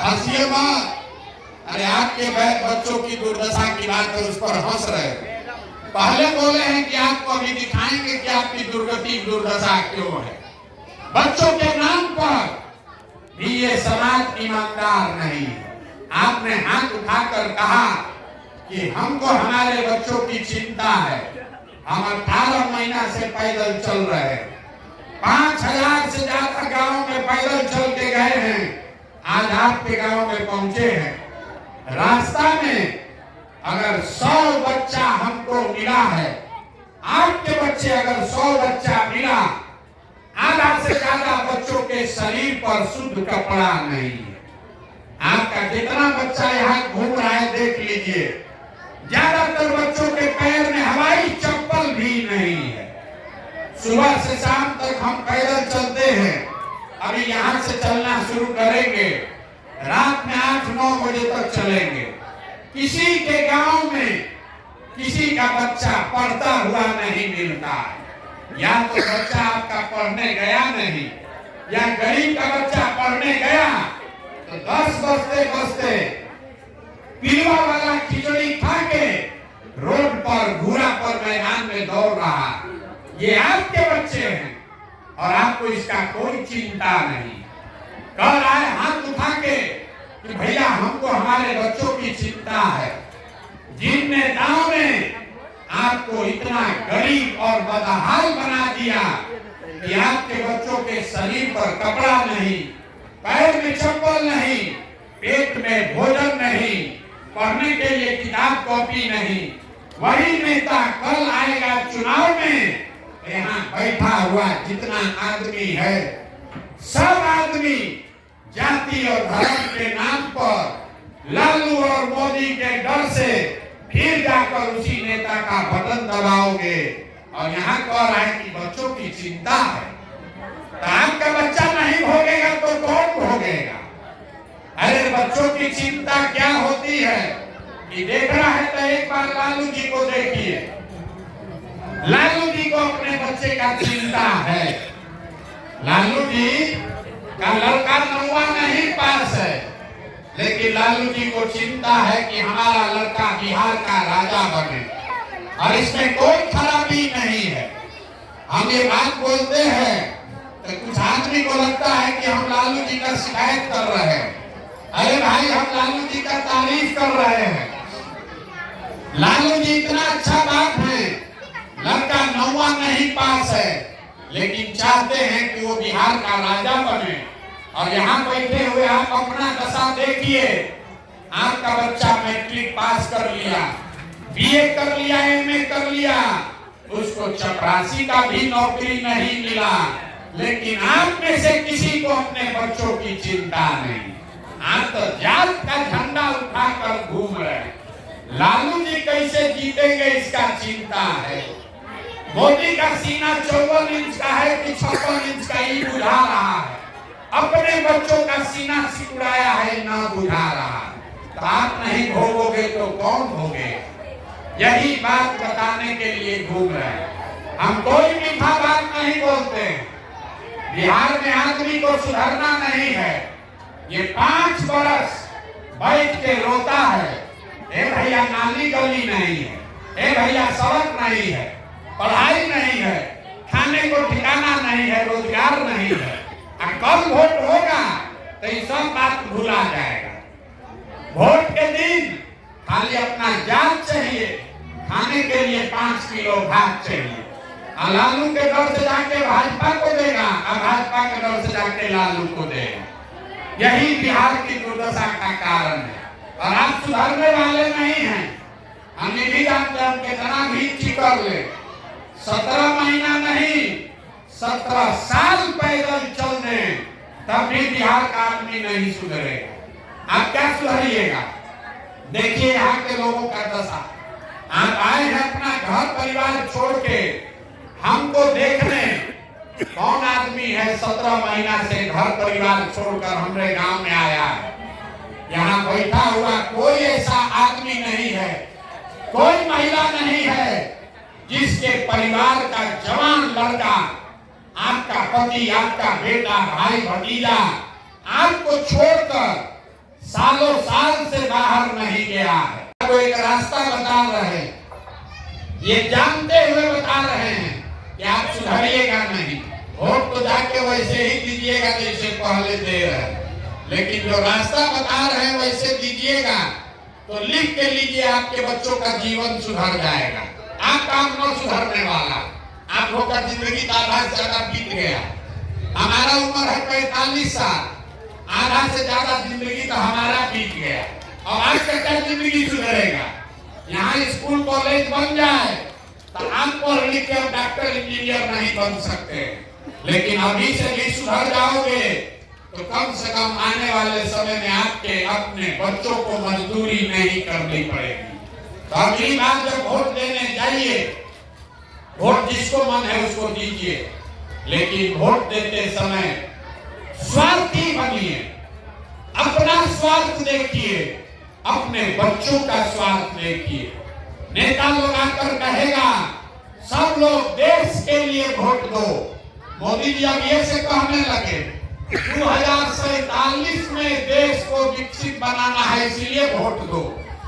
हंसिए मत। अरे आपके बच्चों की दुर्दशा की बात है, उस पर हंस रहे। पहले बोले हैं कि आपको अभी दिखाएंगे कि आपकी दुर्गति दुर्दशा क्यों है। बच्चों के नाम पर भी ये समाज ईमानदार नहीं है। आपने हाथ उठाकर कहा कि हमको हमारे बच्चों की चिंता है। हम 18 महीना से पैदल चल रहे हैं, 5000 से ज्यादा गांव में पैदल चल के गए हैं, आज आपके गांव में पहुंचे हैं। रास्ता में अगर 100 बच्चा हमको मिला है, आपके बच्चे अगर 100 बच्चा मिला, आधा से ज्यादा बच्चों के शरीर पर शुद्ध कपड़ा नहीं है। आपका जितना बच्चा यहाँ घूम रहा है देख लीजिए, ज्यादातर बच्चों के पैर में हवाई चप्पल भी नहीं है। सुबह से शाम तक हम पैदल चलते हैं, अभी यहाँ से चलना शुरू करेंगे, रात में 8-9 बजे तक चलेंगे। किसी के गांव में किसी का बच्चा पढ़ता हुआ नहीं मिलता है। या तो बच्चा आपका पढ़ने गया नहीं, या गरीब का बच्चा पढ़ने गया तो 10 बजते बजते पिलवा वाला खिचड़ी खा के रोड पर घूरा पर मैदान में दौड़ रहा। ये आपके बच्चे हैं और आपको इसका कोई चिंता नहीं। कल आए हाथ उठा के कि भैया हमको हमारे बच्चों की चिंता है। जिन नेताओं ने आपको इतना गरीब और बदहाल बना दिया कि आपके बच्चों के शरीर पर कपड़ा नहीं, पैर में चप्पल नहीं, पेट में भोजन नहीं, पढ़ने के लिए किताब कॉपी नहीं, वही नेता कल आएगा चुनाव में, यहाँ बैठा हुआ जितना आदमी है, सब आदमी जाति और धर्म के नाम पर लालू और मोदी के डर से फिर जाकर उसी नेता का बटन दबाओगे और यहाँ कह रहा है कि बच्चों की चिंता है। तो आपका बच्चा नहीं भोगेगा तो कौन भोगेगा? अरे बच्चों की चिंता क्या होती है कि देख रहा है तो एक बार लालू जी को देखिए। लालू जी को अपने बच्चे का चिंता है। लालू जी का लड़का 9वां नहीं पास है, लेकिन लालू जी को चिंता है कि हमारा लड़का बिहार का राजा बने, और इसमें कोई खराबी नहीं है। हम ये बात बोलते हैं तो कुछ आदमी को लगता है कि हम लालू जी का शिकायत कर रहे हैं। अरे भाई, हम लालू जी का तारीफ कर रहे हैं। लालू जी इतना अच्छा बात है, लड़का 9वां नहीं पास है, लेकिन चाहते हैं कि वो बिहार का राजा बने। और यहाँ बैठे हुए आप अपना दशा देखिए। आपका बच्चा मैट्रिक पास कर लिया, बीए कर लिया, एमए कर लिया, उसको चपरासी का भी नौकरी नहीं मिला, लेकिन आप में से किसी को अपने बच्चों की चिंता नहीं। आप तो जात का झंडा उठाकर घूम रहे हैं। लालू जी कैसे जीतेंगे इसका चिंता है। मोदी का सीना 54 इंच का है कि 56 इंच का ही बुझा रहा है। अपने बच्चों का सीना सिकुड़ाया है, ना बुझा रहा। तो आप नहीं भोगोगे तो कौन भोगेगा? यही बात बताने के लिए घूम रहे हैं। हम कोई मीठा बात नहीं बोलते। बिहार में आदमी को सुधरना नहीं है। ये 5 बरस बैठ के रोता है, ए भैया नाली गली नहीं है, ए भैया सड़क नहीं है, पढ़ाई नहीं है, खाने को ठिकाना नहीं है, रोजगार नहीं है। कब वोट होगा तो ये सब बात भुला जाएगा। वोट के दिन खाली अपना जान चाहिए, खाने के लिए 5 किलो भात चाहिए। लालू के डर से जाके भाजपा को देगा, और भाजपा के डर से जाके लालू को देगा। यही बिहार की दुर्दशा का कारण है, और आप सुधरने वाले नहीं हैं। हम ये भी जानते हैं, कितना भी चिकर ले, 17 महीना नहीं 17 साल पैदल चल दे, तब भी बिहार का आदमी नहीं सुधरेगा। आप क्या सुधरिएगा? देखिए यहाँ के लोगों का दशा। आप आए हैं अपना घर परिवार छोड़ के हमको देखने। कौन आदमी है 17 महीना से घर परिवार छोड़कर हमारे गांव में आया है? यहाँ बैठा हुआ कोई ऐसा आदमी नहीं है, कोई महिला नहीं है जिसके परिवार का जवान लड़का, आपका पति, आपका बेटा, भाई भतीजा आपको छोड़कर सालों साल से बाहर नहीं गया है। वो एक रास्ता बता रहे हैं, ये जानते हुए बता रहे हैं कि आप सुधरिएगा नहीं। वोट तो जाके वैसे ही दीजिएगा जैसे पहले दे रहे, लेकिन जो रास्ता बता रहे हैं वैसे दीजिएगा तो लिख के लीजिए, आपके बच्चों का जीवन सुधर जाएगा। आपका न सुधरने वाला, आप लोग का जिंदगी आधा से ज्यादा बीत गया। हमारा उम्र है 45 साल, आधा से ज्यादा जिंदगी तो हमारा बीत गया। और आज तक क्या जिंदगी सुधरेगा? यहाँ स्कूल कॉलेज बन जाए तो आप पढ़ लिख के डॉक्टर इंजीनियर नहीं बन सकते, लेकिन अभी से भी सुधर जाओगे तो कम से कम आने वाले समय में आपके अपने बच्चों को मजदूरी नहीं करनी पड़ेगी। तो अगली बार जब वोट देने जाइए, वोट जिसको मन है उसको दीजिए, लेकिन वोट देते समय स्वार्थी बनिए, अपना स्वार्थ देखिए, अपने बच्चों का स्वार्थ देखिए। नेता लोग आकर कहेगा सब लोग देश के लिए वोट दो। मोदी जी अब ये से कहने लगे 2047 में देश को विकसित बनाना है, इसलिए वोट दो।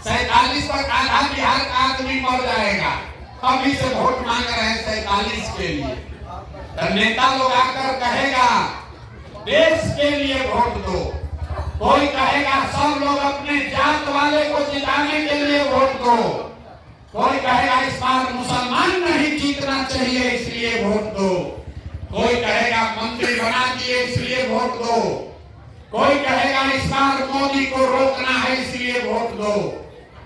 47 पर आधा बिहार का आदमी मर जाएगा, अभी से वोट मांग रहे हैं 47 के लिए। तो नेता लोग आकर कहेगा देश के लिए वोट दो, कोई कहेगा सब लोग अपने जात वाले को जिताने के लिए वोट दो, कोई कहेगा इस बार मुसलमान नहीं जीतना चाहिए इसलिए वोट दो, कोई कहेगा मंत्री बना दिए इसलिए वोट दो, कोई कहेगा इस बार मोदी को रोकना है इसलिए वोट दो।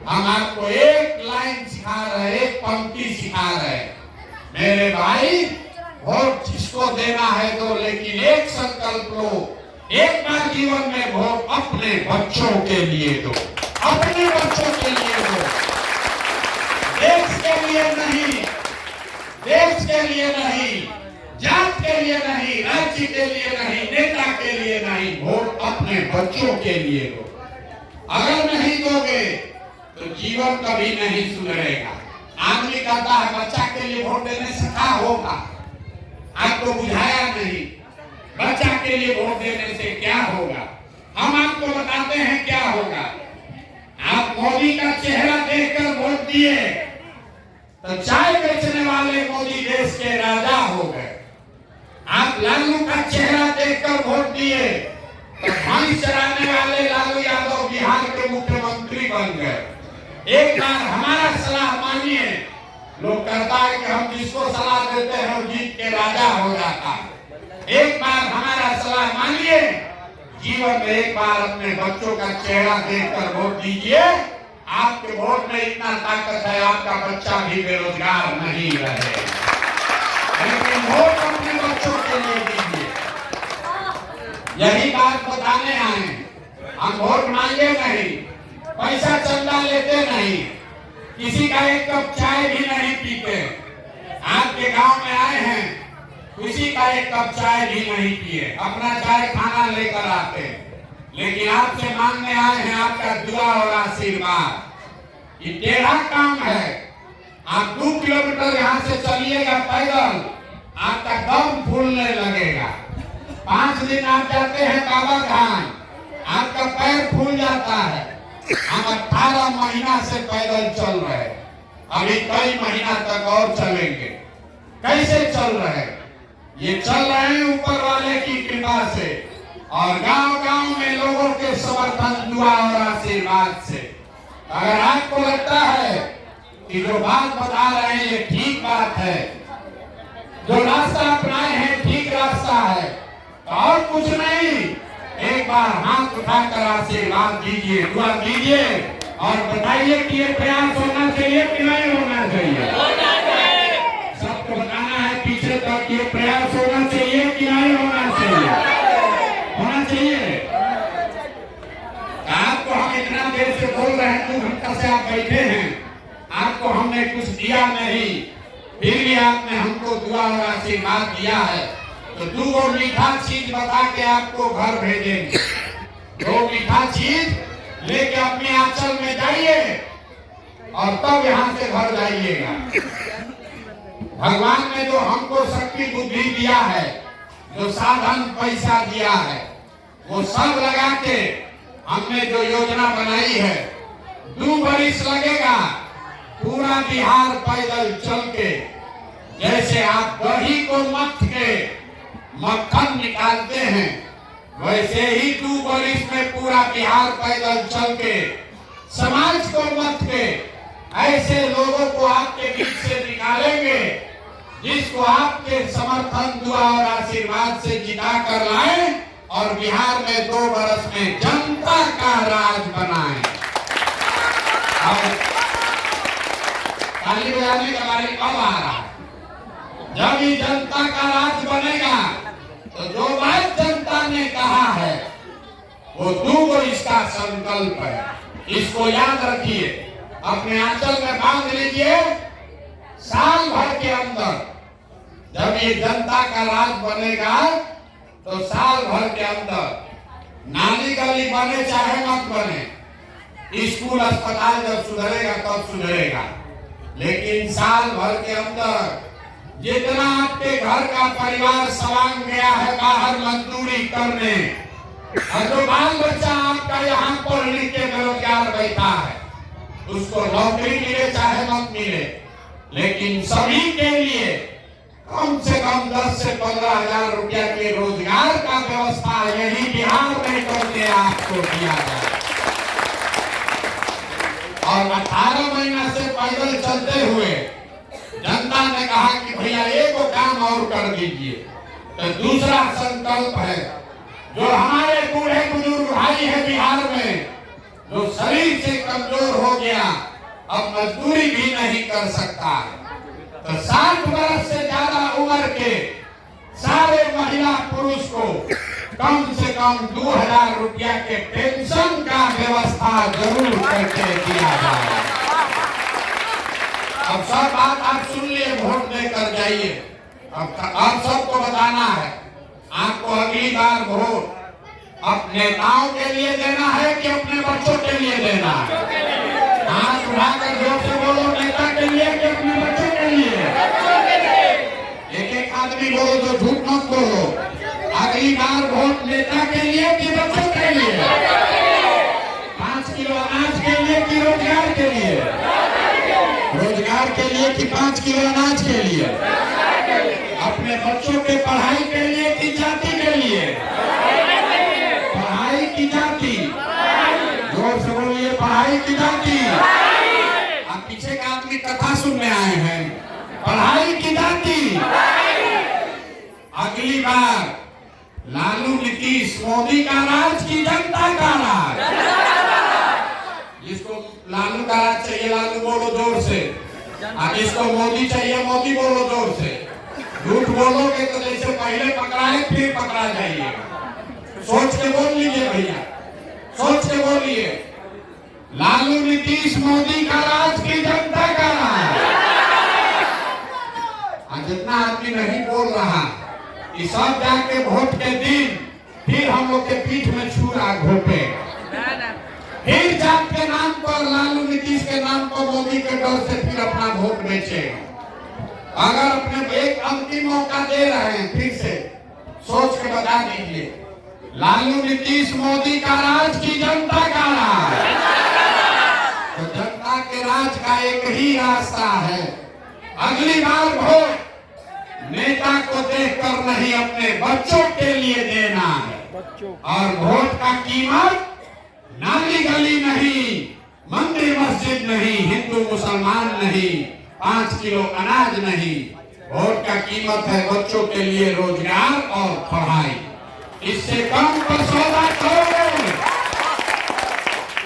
हम आपको एक लाइन सिखा रहे, एक पंक्ति सिखा रहे, मेरे भाई वोट जिसको देना है दो, लेकिन एक संकल्प लो, एक बार जीवन में वोट अपने बच्चों के लिए दो, अपने बच्चों के लिए दो, देश के लिए नहीं, देश के लिए नहीं, जात के लिए नहीं, राज्य के लिए नहीं, नेता के लिए नहीं, वोट अपने बच्चों के लिए दो। अगर नहीं दोगे तो जीवन कभी नहीं सुधरेगा। आदमी कहता है बच्चा के लिए वोट देने से क्या होगा, आपको बुझाया नहीं, बच्चा के लिए वोट देने से क्या होगा। हम आपको बताते हैं क्या होगा। आप मोदी का चेहरा देखकर वोट दिए तो चाय बेचने वाले मोदी देश के राजा हो गए। आप लालू का चेहरा देखकर वोट दिए तो भैंस चराने वाले लालू यादव बिहार के मुख्यमंत्री बन गए। एक बार हमारा सलाह मानिए, लोग कहता है कि हम जिसको सलाह देते हैं वो जीत के राजा हो जाता है। एक बार हमारा सलाह मानिए, जीवन में एक बार अपने बच्चों का चेहरा देखकर वोट दीजिए। आपके वोट में इतना ताकत है, आपका बच्चा भी बेरोजगार नहीं रहे। लेकिन वोट अपने बच्चों के लिए दीजिए। यही बात बताने आए, हम वोट मांगे नहीं, पैसा चंदा लेते नहीं, किसी का एक कप चाय भी नहीं पीते। आपके गांव में आए हैं, किसी का एक कप चाय भी नहीं पिए, अपना चाय खाना लेकर आते, लेकिन आपसे मांगने आए हैं आपका दुआ और आशीर्वाद। ये टेढ़ा काम है। आप 2 किलोमीटर यहाँ से चलिएगा पैदल, आपका दम फूलने लगेगा। 5 दिन आप जाते हैं बाबा धाम, आपका पैर फूल जाता है। हम 18 महीना से पैदल चल रहे, अभी कई महीना तक और चलेंगे। कैसे चल रहे? ये चल रहे हैं ऊपर वाले की कृपा से और गांव-गांव में लोगों के समर्थन, दुआ और आशीर्वाद से। अगर आपको लगता है कि जो बात बता रहे हैं ये ठीक बात है, जो रास्ता अपनाए हैं ठीक रास्ता है, तो और कुछ नहीं, एक बार हाथ उठाकर आशीर्वाद दीजिए, दुआ दीजिए और बताइए कि ये प्रयास होना चाहिए कि नहीं होना चाहिए। सबको बताना है पीछे तक, ये प्रयास होना चाहिए कि नहीं होना चाहिए। होना चाहिए। आपको हम इतना देर से बोल रहे हैं, 2 घंटा से आप बैठे हैं, आपको हमने कुछ दिया नहीं, फिर भी आपने हमको दुआ और आशीर्वाद दिया है, तो 2 मीठा चीज बता के आपको घर भेजेंगे। 2 मीठा चीज लेके अपने आंचल में जाइए और तब यहाँ से घर जाइएगा। भगवान ने जो हमको शक्ति बुद्धि दिया है, जो साधन पैसा दिया है, वो सब लगा के हमने जो योजना बनाई है, 2 बरिस लगेगा पूरा बिहार पैदल चल के, जैसे आप दही को मथ के मक्खन निकालते हैं, वैसे ही 2 बरिस में पूरा बिहार पैदल चल के समाज को मथ के ऐसे लोगों को आपके बीच से निकालेंगे जिसको आपके समर्थन, दुआ और आशीर्वाद से जिता कर लाए और बिहार में 2 बरस में जनता का राज बनाए। ताली बजाने का बारी कब आ रहा है? जब ये जनता का राज बनेगा तो जो बात जनता ने कहा है वो 2 बरिस का संकल्प है। इसको याद रखिए, अपने आंचल में बांध लीजिए। साल भर के अंदर जब ये जनता का राज बनेगा तो साल भर के अंदर नाली गली बने चाहे मत बने, स्कूल अस्पताल जब सुधरेगा तब सुधरेगा, लेकिन साल भर के अंदर जितना आपके घर का परिवार सवांग गया है बाहर मजदूरी करने, और जो बाल बच्चा आपका यहाँ पढ़ लिख के बेरोजगार बैठा है, उसको नौकरी मिले चाहे मत मिले, लेकिन सभी के लिए कम से कम 10 से 15 हजार रुपया के रोजगार का व्यवस्था यही बिहार में करके आपको किया जाए। और 18 महीना से पैदल चलते हुए जनता ने कहा कि भैया एक काम और कर दीजिए। तो दूसरा संकल्प है, जो हमारे बूढ़े बुजुर्ग भाई है बिहार में, जो शरीर से कमजोर हो गया, अब मजदूरी भी नहीं कर सकता, तो 60 वर्ष से ज्यादा उम्र के सारे महिला पुरुष को कम से कम 2000 रुपया के पेंशन का व्यवस्था जरूर करके दिया जाए। अब सब बात आप सुन लिए, वोट देकर जाइए। अब सबको बताना है, आपको अगली बार वोट अपने नेताओं के लिए देना है कि अपने बच्चों के लिए देना है? हाथ उठाकर जोर से बोलो, नेता के लिए कि अपने बच्चों के लिए? एक आदमी बोलो तो झूठ मत बोलो। अगली बार वोट नेता के लिए कि बच्चों के लिए? 5 किलो अनाज के लिए कि रोजगार के लिए? रोजगार के लिए कि 5 किलो अनाज के लिए? अपने बच्चों के पढ़ाई के लिए कि जाति के लिए? पढ़ाई की जाति, जोर से बोलिए, पढ़ाई की जाति। आप पीछे का आदमी कथा सुनने आए हैं, पढ़ाई की जाति। अगली बार लालू नीतीश मोदी का राज की जनता का राज? जिसको लालू का राज चाहिए लालू बोलो जोर से, और जिसको मोदी चाहिए मोदी बोलो जोर से। झूठ बोलोगे तो जैसे पहले पकड़ाए फिर पकड़ा जाइएगा। सोच के बोल लीजिए भैया, सोच के बोलिए, लालू नीतीश मोदी का राज की जनता का राज? जितना आदमी नहीं बोल रहा, ये सब जाके वोट के दिन फिर हम लोग के पीठ में छुरा घोपेगा, फिर जात के नाम पर, लालू नीतीश के नाम पर, मोदी के डर से फिर अपना वोट बेचेगा। अगर अपने एक अंतिम मौका दे रहे हैं, फिर से सोच के बता दीजिए, लालू नीतीश मोदी का राज की जनता का राज? तो जनता के राज का एक ही रास्ता है, अगली बार वोट नेता को देखकर नहीं अपने बच्चों के लिए देना है। और वोट का कीमत नाली गली नहीं, मंदिर मस्जिद नहीं, हिंदू मुसलमान नहीं, 5 किलो अनाज नहीं, वोट का कीमत है बच्चों के लिए रोजगार और पढ़ाई। इससे कम पर सौदा करोगे,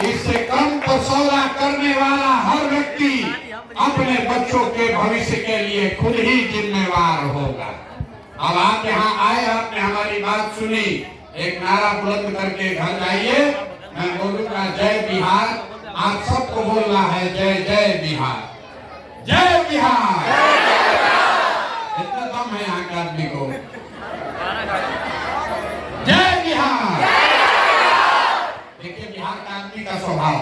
इससे कम पर सौदा करने वाला हर व्यक्ति अपने बच्चों के भविष्य के लिए खुद ही जिम्मेवार होगा। अब आप यहाँ आए, आपने हमारी बात सुनी, एक नारा बुलंद करके घर जाइए। मैं बोलूंगा जय बिहार, आप सबको बोलना है जय जय बिहार, जय बिहार। इतना दम है यहाँ के आदमी को। जय बिहार। देखिए बिहार का आदमी का स्वभाव,